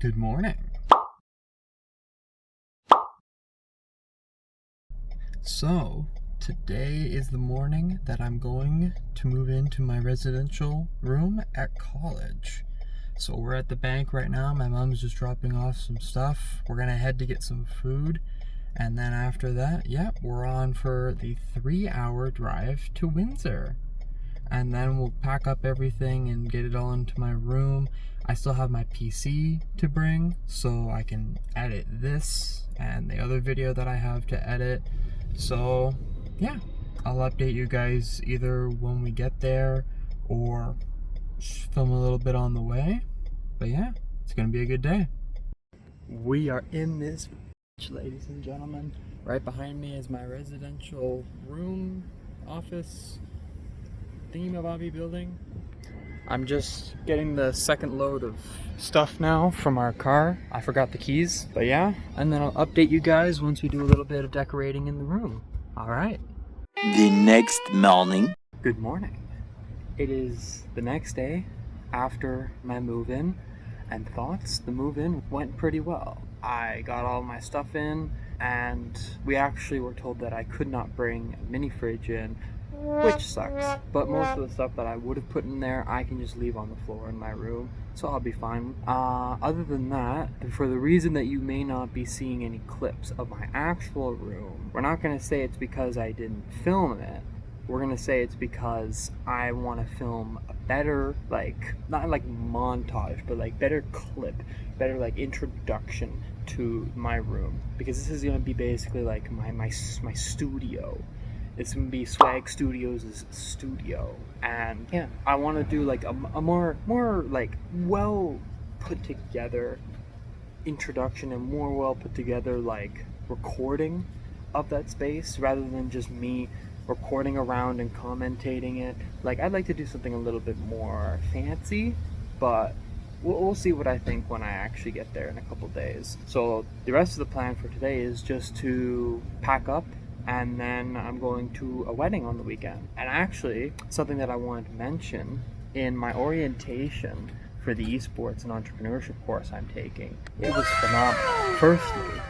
Good morning. So, today is the morning that I'm going to move into my residential room at college. So we're at the bank right now. My mom's just dropping off some stuff. We're gonna head to get some food. And then after that, we're on for the 3-hour drive to Windsor. And then we'll pack up everything and get it all into my room. I still have my PC to bring, so I can edit this and the other video that I have to edit. So yeah, I'll update you guys either when we get there or film a little bit on the way. But yeah, it's gonna be a good day. We are in this, ladies and gentlemen. Right behind me is my residential room, office, thingy-mabobby building. I'm just getting the second load of stuff now from our car. I forgot the keys, but yeah. And then I'll update you guys once we do a little bit of decorating in the room. All right. The next morning. Good morning. It is the next day after my move-in, and thoughts, the move-in went pretty well. I got all my stuff in, and we actually were told that I could not bring a mini fridge in, which sucks. But most of the stuff that I would have put in there, I can just leave on the floor in my room, so I'll be fine. Other than that, for the reason that you may not be seeing any clips of my actual room, we're not going to say it's because I didn't film it. We're gonna say it's because I want to film a better, not like montage, but like better clip, better like introduction to my room, because this is gonna be basically like my studio. It's gonna be Swag Studios' studio, and yeah, I want to do like a more like well put together introduction and more well put together like recording of that space, rather than just me recording around and commentating it. Like, I'd like to do something a little bit more fancy, but we'll see what I think when I actually get there in a couple days. So the rest of the plan for today is just to pack up, and then I'm going to a wedding on the weekend. And actually, something that I wanted to mention, in my orientation for the esports and entrepreneurship course I'm taking, it was phenomenal. Firstly,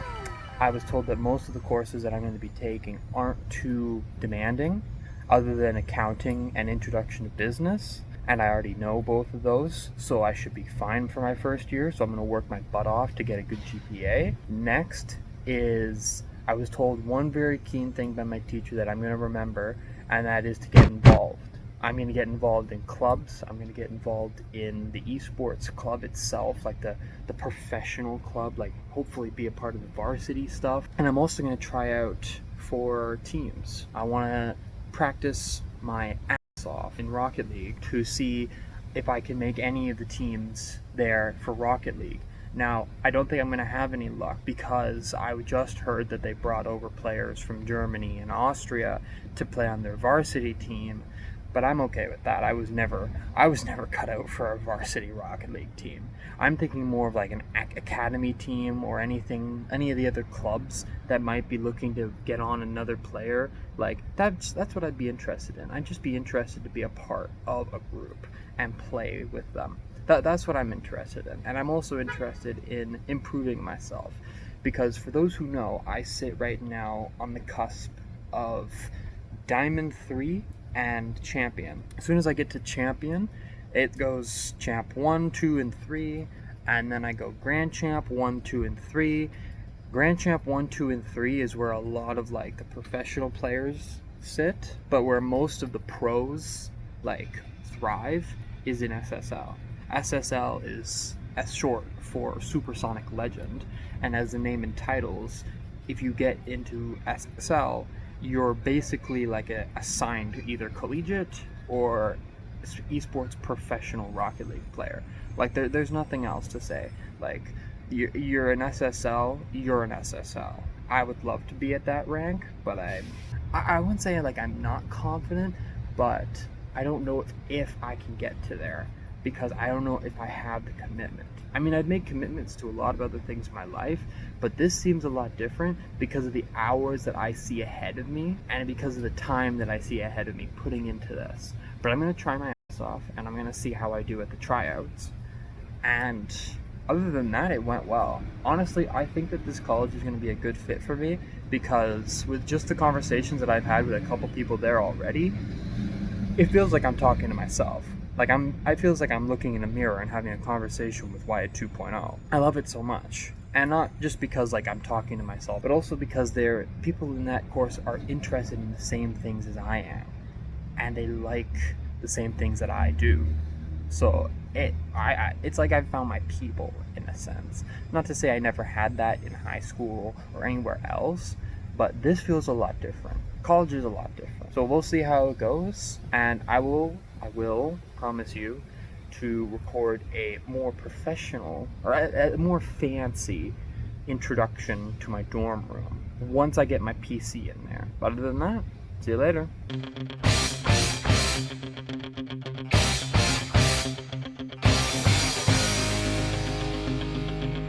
I was told that most of the courses that I'm going to be taking aren't too demanding, other than accounting and introduction to business, and I already know both of those, so I should be fine for my first year. So I'm going to work my butt off to get a good GPA. Next is, I was told one very keen thing by my teacher that I'm going to remember, and that is to get involved. I'm going to get involved in clubs. I'm going to get involved in the esports club itself, like the professional club, like hopefully be a part of the varsity stuff. And I'm also going to try out for teams. I want to practice my ass off in Rocket League to see if I can make any of the teams there for Rocket League. Now, I don't think I'm going to have any luck, because I just heard that they brought over players from Germany and Austria to play on their varsity team. But I'm okay with that. I was never cut out for a varsity Rocket League team. I'm thinking more of like an academy team, or any of the other clubs that might be looking to get on another player. Like, that's what I'd be interested in. I'd just be interested to be a part of a group and play with them. That's what I'm interested in. And I'm also interested in improving myself, because for those who know, I sit right now on the cusp of Diamond 3 and Champion. As soon as I get to Champion, it goes Champ 1, 2, and 3, and then I go Grand Champ 1, 2, and 3. Grand Champ 1, 2, and 3 is where a lot of like the professional players sit, but where most of the pros like thrive is in SSL. SSL is as short for Supersonic Legend, and as the name entitles, if you get into SSL, you're basically like assigned to either collegiate or esports professional Rocket League player. Like, there's nothing else to say. Like, you're an SSL, you're an SSL. I would love to be at that rank, but I wouldn't say like I'm not confident, but I don't know if I can get to there, because I don't know if I have the commitment. I mean, I've made commitments to a lot of other things in my life, but this seems a lot different because of the hours that I see ahead of me, and because of the time that I see ahead of me putting into this. But I'm going to try my ass off, and I'm going to see how I do at the tryouts. And other than that, it went well. Honestly, I think that this college is going to be a good fit for me because with just the conversations that I've had with a couple people there already, it feels like I'm talking to myself. Like I feels like I'm looking in a mirror and having a conversation with Wyatt 2.0. I love it so much. And not just because like I'm talking to myself, but also because people in that course are interested in the same things as I am. And they like the same things that I do. So it's like I've found my people in a sense. Not to say I never had that in high school or anywhere else, but this feels a lot different. College is a lot different. So we'll see how it goes, and I will promise you to record a more professional or a more fancy introduction to my dorm room once I get my PC in there. But other than that, see you later.